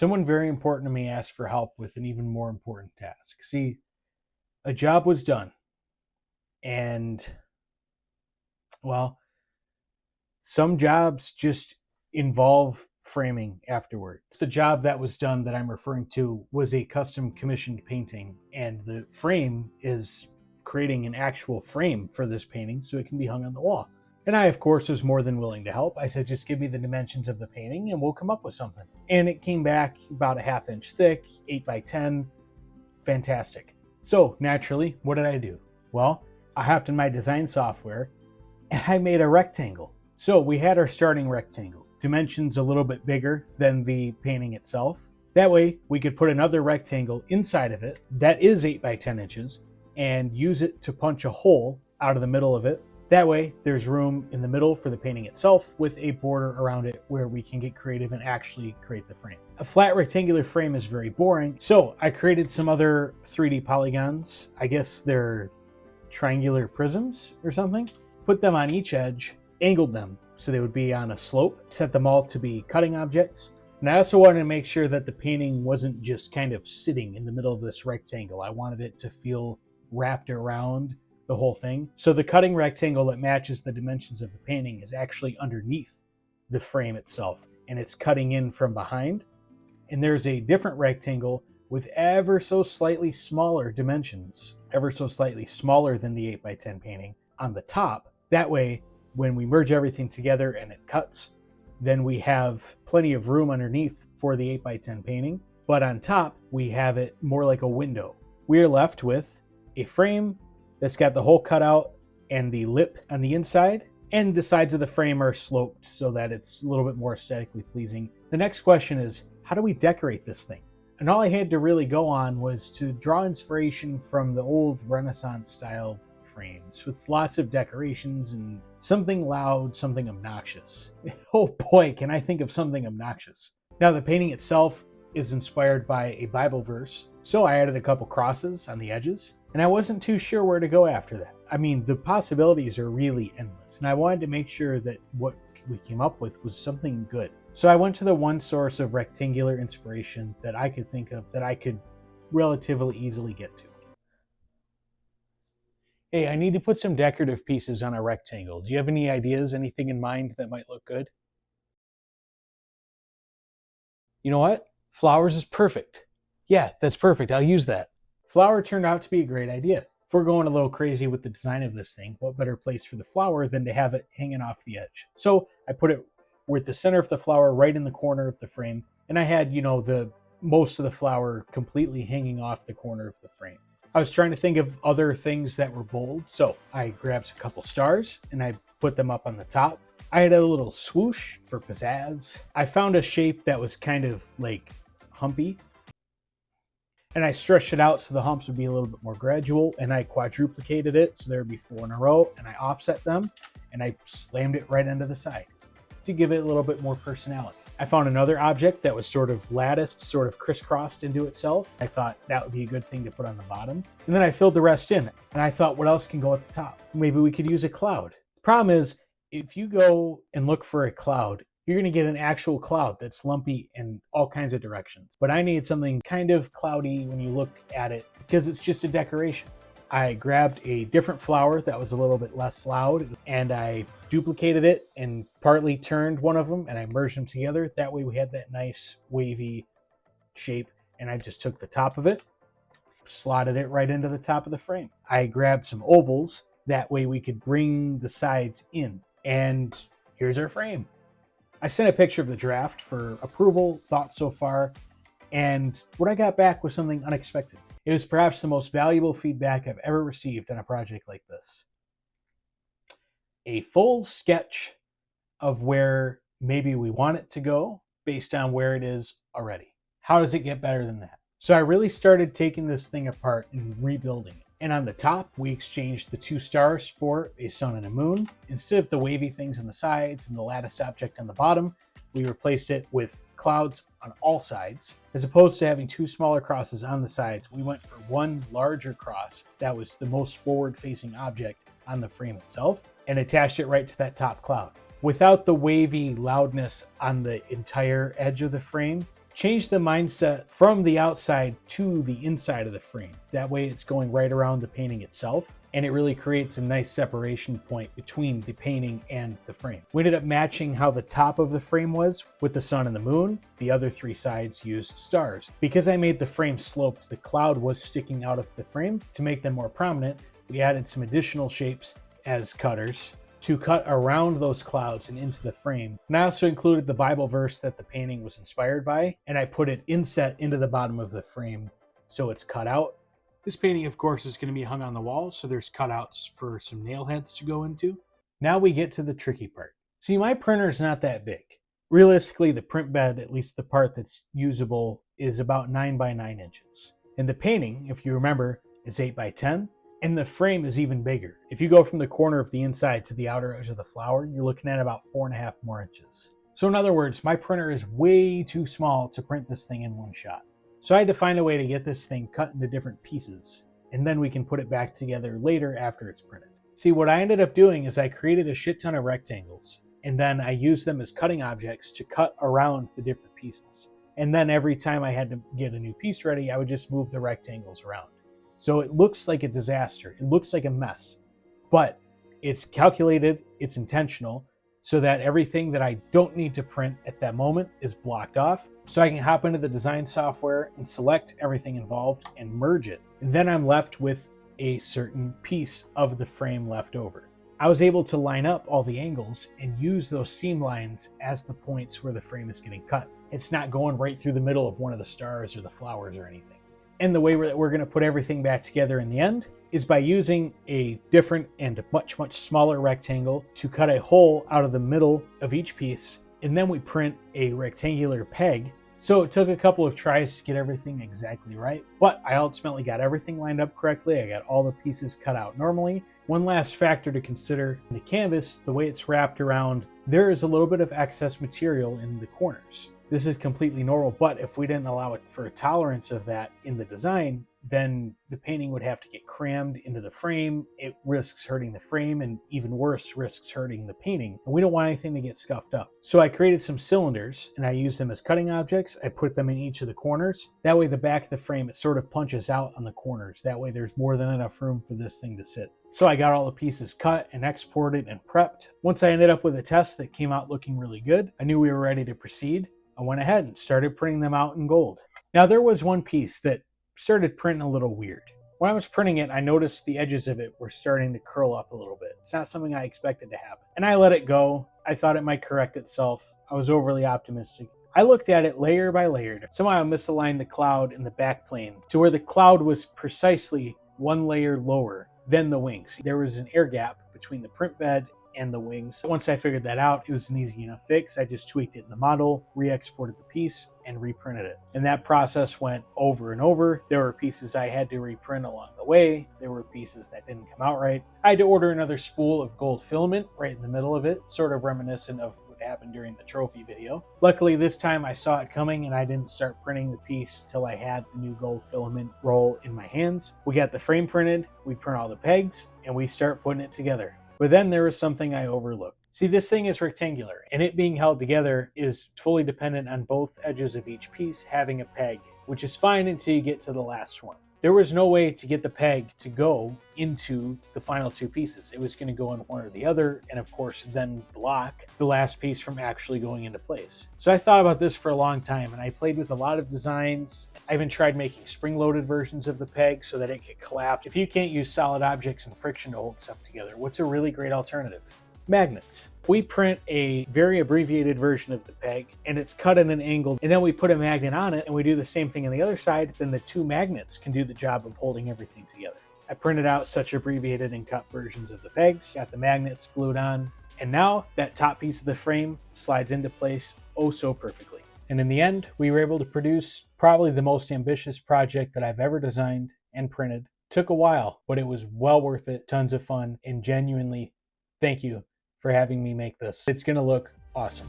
Someone very important to me asked for help with an even more important task. See, a job was done, and well, some jobs just involve framing afterward. The job that was done that I'm referring to was a custom commissioned painting, and the frame is creating an actual frame for this painting so it can be hung on the wall. And I, of course, was more than willing to help. I said, just give me the dimensions of the painting and we'll come up with something. And it came back about a ½ inch thick, 8 by 10. Fantastic. So naturally, what did I do? Well, I hopped in my design software and I made a rectangle. So we had our starting rectangle, dimensions a little bit bigger than the painting itself. That way we could put another rectangle inside of it that is 8 by 10 inches and use it to punch a hole out of the middle of it. That way there's room in the middle for the painting itself with a border around it where we can get creative and actually create the frame. A flat rectangular frame is very boring, so I created some other 3D polygons. I guess they're triangular prisms or something. Put them on each edge, angled them so they would be on a slope, set them all to be cutting objects. And I also wanted to make sure that the painting wasn't just kind of sitting in the middle of this rectangle. I wanted it to feel wrapped around the whole thing. So the cutting rectangle that matches the dimensions of the painting is actually underneath the frame itself, and it's cutting in from behind. And there's a different rectangle with ever so slightly smaller dimensions, ever so slightly smaller than the 8 by 10 painting on the top. That way, when we merge everything together and it cuts, then we have plenty of room underneath for the 8 by 10 painting. But on top, we have it more like a window. We are left with a frame that's got the hole cut out and the lip on the inside, and the sides of the frame are sloped so that it's a little bit more aesthetically pleasing. The next question is, how do we decorate this thing? And all I had to really go on was to draw inspiration from the old Renaissance style frames with lots of decorations and something loud, something obnoxious. Oh boy, can I think of something obnoxious. Now the painting itself is inspired by a Bible verse, so I added a couple crosses on the edges. And I wasn't too sure where to go after that. I mean, the possibilities are really endless. And I wanted to make sure that what we came up with was something good. So I went to the one source of rectangular inspiration that I could think of that I could relatively easily get to. Hey, I need to put some decorative pieces on a rectangle. Do you have any ideas, anything in mind that might look good? You know what? Flowers is perfect. Yeah, that's perfect. I'll use that. Flower turned out to be a great idea. If we're going a little crazy with the design of this thing, what better place for the flower than to have it hanging off the edge? So I put it with the center of the flower right in the corner of the frame, and I had, the most of the flower completely hanging off the corner of the frame. I was trying to think of other things that were bold, so I grabbed a couple stars and I put them up on the top. I had a little swoosh for pizzazz. I found a shape that was kind of like humpy, and I stretched it out so the humps would be a little bit more gradual, and I quadruplicated it so there would be 4 in a row, and I offset them, and I slammed it right into the side to give it a little bit more personality. I found another object that was sort of latticed, sort of crisscrossed into itself. I thought that would be a good thing to put on the bottom. And then I filled the rest in, and I thought, what else can go at the top? Maybe we could use a cloud. The problem is, if you go and look for a cloud, you're going to get an actual cloud that's lumpy in all kinds of directions. But I need something kind of cloudy when you look at it because it's just a decoration. I grabbed a different flower that was a little bit less loud, and I duplicated it and partly turned one of them, and I merged them together. That way we had that nice wavy shape, and I just took the top of it, slotted it right into the top of the frame. I grabbed some ovals. That way we could bring the sides in, and here's our frame. I sent a picture of the draft for approval, thoughts so far, and what I got back was something unexpected. It was perhaps the most valuable feedback I've ever received on a project like this. A full sketch of where maybe we want it to go based on where it is already. How does it get better than that? So I really started taking this thing apart and rebuilding it. And on the top, we exchanged the 2 stars for a sun and a moon. Instead of the wavy things on the sides and the latticed object on the bottom, we replaced it with clouds on all sides. As opposed to having 2 smaller crosses on the sides, we went for 1 larger cross that was the most forward-facing object on the frame itself and attached it right to that top cloud. Without the wavy loudness on the entire edge of the frame, change the mindset from the outside to the inside of the frame. That way it's going right around the painting itself, and it really creates a nice separation point between the painting and the frame. We ended up matching how the top of the frame was with the sun and the moon. The other three sides used stars. Because I made the frame sloped, the cloud was sticking out of the frame. To make them more prominent, we added some additional shapes as cutters to cut around those clouds and into the frame. And I also included the Bible verse that the painting was inspired by, and I put it inset into the bottom of the frame so it's cut out. This painting, of course, is going to be hung on the wall, so there's cutouts for some nail heads to go into. Now we get to the tricky part. See, my printer is not that big. Realistically, the print bed, at least the part that's usable, is about 9 by 9 inches. And the painting, if you remember, is 8 by 10. And the frame is even bigger. If you go from the corner of the inside to the outer edge of the flower, you're looking at about 4.5 more inches. So in other words, my printer is way too small to print this thing in one shot. So I had to find a way to get this thing cut into different pieces, and then we can put it back together later after it's printed. See, what I ended up doing is I created a shit ton of rectangles, and then I used them as cutting objects to cut around the different pieces. And then every time I had to get a new piece ready, I would just move the rectangles around. So it looks like a disaster. It looks like a mess, but it's calculated, it's intentional, so that everything that I don't need to print at that moment is blocked off. So I can hop into the design software and select everything involved and merge it. And then I'm left with a certain piece of the frame left over. I was able to line up all the angles and use those seam lines as the points where the frame is getting cut. It's not going right through the middle of one of the stars or the flowers or anything. And the way that we're going to put everything back together in the end is by using a different and much smaller rectangle to cut a hole out of the middle of each piece. And then we print a rectangular peg. So it took a couple of tries to get everything exactly right, but I ultimately got everything lined up correctly. I got all the pieces cut out normally. One last factor to consider: in the canvas, the way it's wrapped around, there is a little bit of excess material in the corners. This is completely normal, but if we didn't allow it for a tolerance of that in the design, then the painting would have to get crammed into the frame. It risks hurting the frame, and even worse, risks hurting the painting. And we don't want anything to get scuffed up. So I created some cylinders and I used them as cutting objects. I put them in each of the corners. That way the back of the frame, it sort of punches out on the corners. That way there's more than enough room for this thing to sit. So I got all the pieces cut and exported and prepped. Once I ended up with a test that came out looking really good, I knew we were ready to proceed. I went ahead and started printing them out in gold. Now there was one piece that started printing a little weird. When I was printing it, I noticed the edges of it were starting to curl up a little bit. It's not something I expected to happen. And I let it go. I thought it might correct itself. I was overly optimistic. I looked at it layer by layer. Somehow I misaligned the cloud in the back plane to where the cloud was precisely one layer lower than the wings. There was an air gap between the print bed and the wings. Once I figured that out, it was an easy enough fix. I just tweaked it in the model, re-exported the piece, and reprinted it. And that process went over and over. There were pieces I had to reprint along the way. There were pieces that didn't come out right. I had to order another spool of gold filament right in the middle of it, sort of reminiscent of what happened during the trophy video. Luckily, this time I saw it coming and I didn't start printing the piece till I had the new gold filament roll in my hands. We got the frame printed, we print all the pegs, and we start putting it together. But then there was something I overlooked. See, this thing is rectangular, and it being held together is fully dependent on both edges of each piece having a peg, which is fine until you get to the last one. There was no way to get the peg to go into the final two pieces. It was going to go in one or the other, and of course then block the last piece from actually going into place. So I thought about this for a long time, and I played with a lot of designs. I even tried making spring-loaded versions of the peg so that it could collapse. If you can't use solid objects and friction to hold stuff together, what's a really great alternative? Magnets. If we print a very abbreviated version of the peg and it's cut at an angle, and then we put a magnet on it and we do the same thing on the other side, then the two magnets can do the job of holding everything together. I printed out such abbreviated and cut versions of the pegs, got the magnets glued on, and now that top piece of the frame slides into place oh so perfectly. And in the end, we were able to produce probably the most ambitious project that I've ever designed and printed. Took a while, but it was well worth it, tons of fun, and genuinely thank you for having me make this. It's going to look awesome.